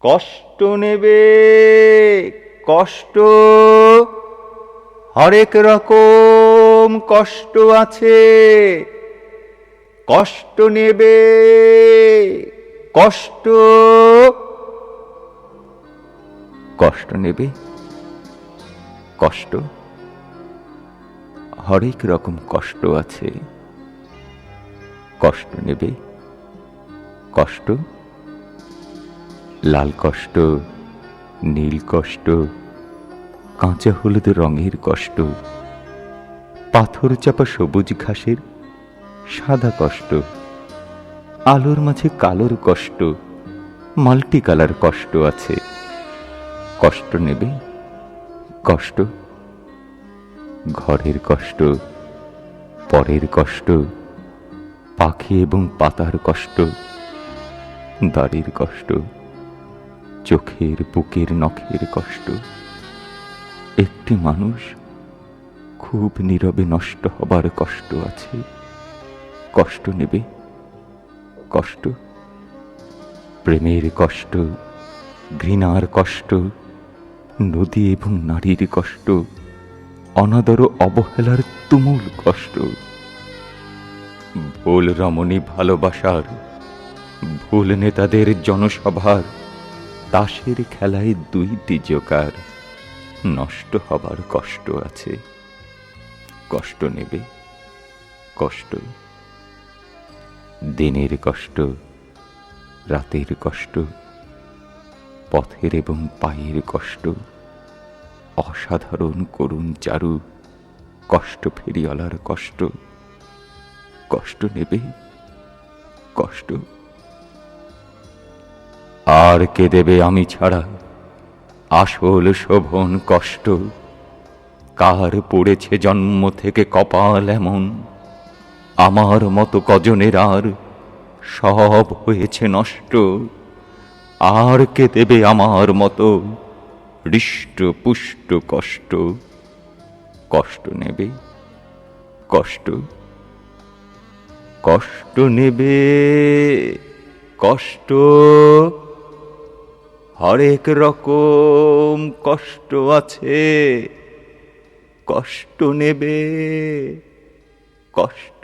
কষ্ট নেবে, কষ্ট, হরেক রকম কষ্ট আছে। কষ্ট নেবে, কষ্ট, কষ্ট নেবে, কষ্ট, হরেক রকম কষ্ট আছে। কষ্ট নেবে, কষ্ট, লাল কষ্ট, নীল কষ্ট, কাঁচা হলুদ রঙের কষ্ট, পাথর চাপা সবুজ ঘাসের সাদা কষ্ট, আলোর মাঝে কালোর কষ্ট, মাল্টি কালার কষ্ট আছে। কষ্ট নেবে, কষ্ট, ঘরের কষ্ট, পরের কষ্ট, পাখি এবং পাতার কষ্ট, দাড়ির কষ্ট, চোখের বুকের নখের কষ্ট, একটি মানুষ খুব নীরবে নষ্ট হবার কষ্ট আছে। কষ্ট নেবে, কষ্ট, প্রেমের কষ্ট, ঘৃণার কষ্ট, নদী এবং নারীর কষ্ট, অনাদর অবহেলার তুমুল কষ্ট, ভুল রমণী ভালোবাসার, ভুল নেতাদের জনসভার, তাসের খেলায় দুইটি জোকার, নষ্ট হবার কষ্ট আছে। কষ্ট নেবে, কষ্ট, দিনের কষ্ট, রাতের কষ্ট, পথের এবং পায়ের কষ্ট, অসাধারণ করুণ চারু কষ্ট ফেরিওয়ালার কষ্ট। কষ্ট নেবে, কষ্ট, আর কে দেবে আমি ছাড়া আসল শোভন কষ্ট? কার পড়েছে জন্ম থেকে কপাল এমন, আমার মতো কজনের আর সব হয়েছে নষ্ট? আর কে দেবে আমার মতো হৃষ্ট পুষ্ট কষ্ট? কষ্ট নেবে, কষ্ট, কষ্ট নেবে, কষ্ট, হরেক রকম কষ্ট আছে। কষ্ট নেবে, কষ্ট।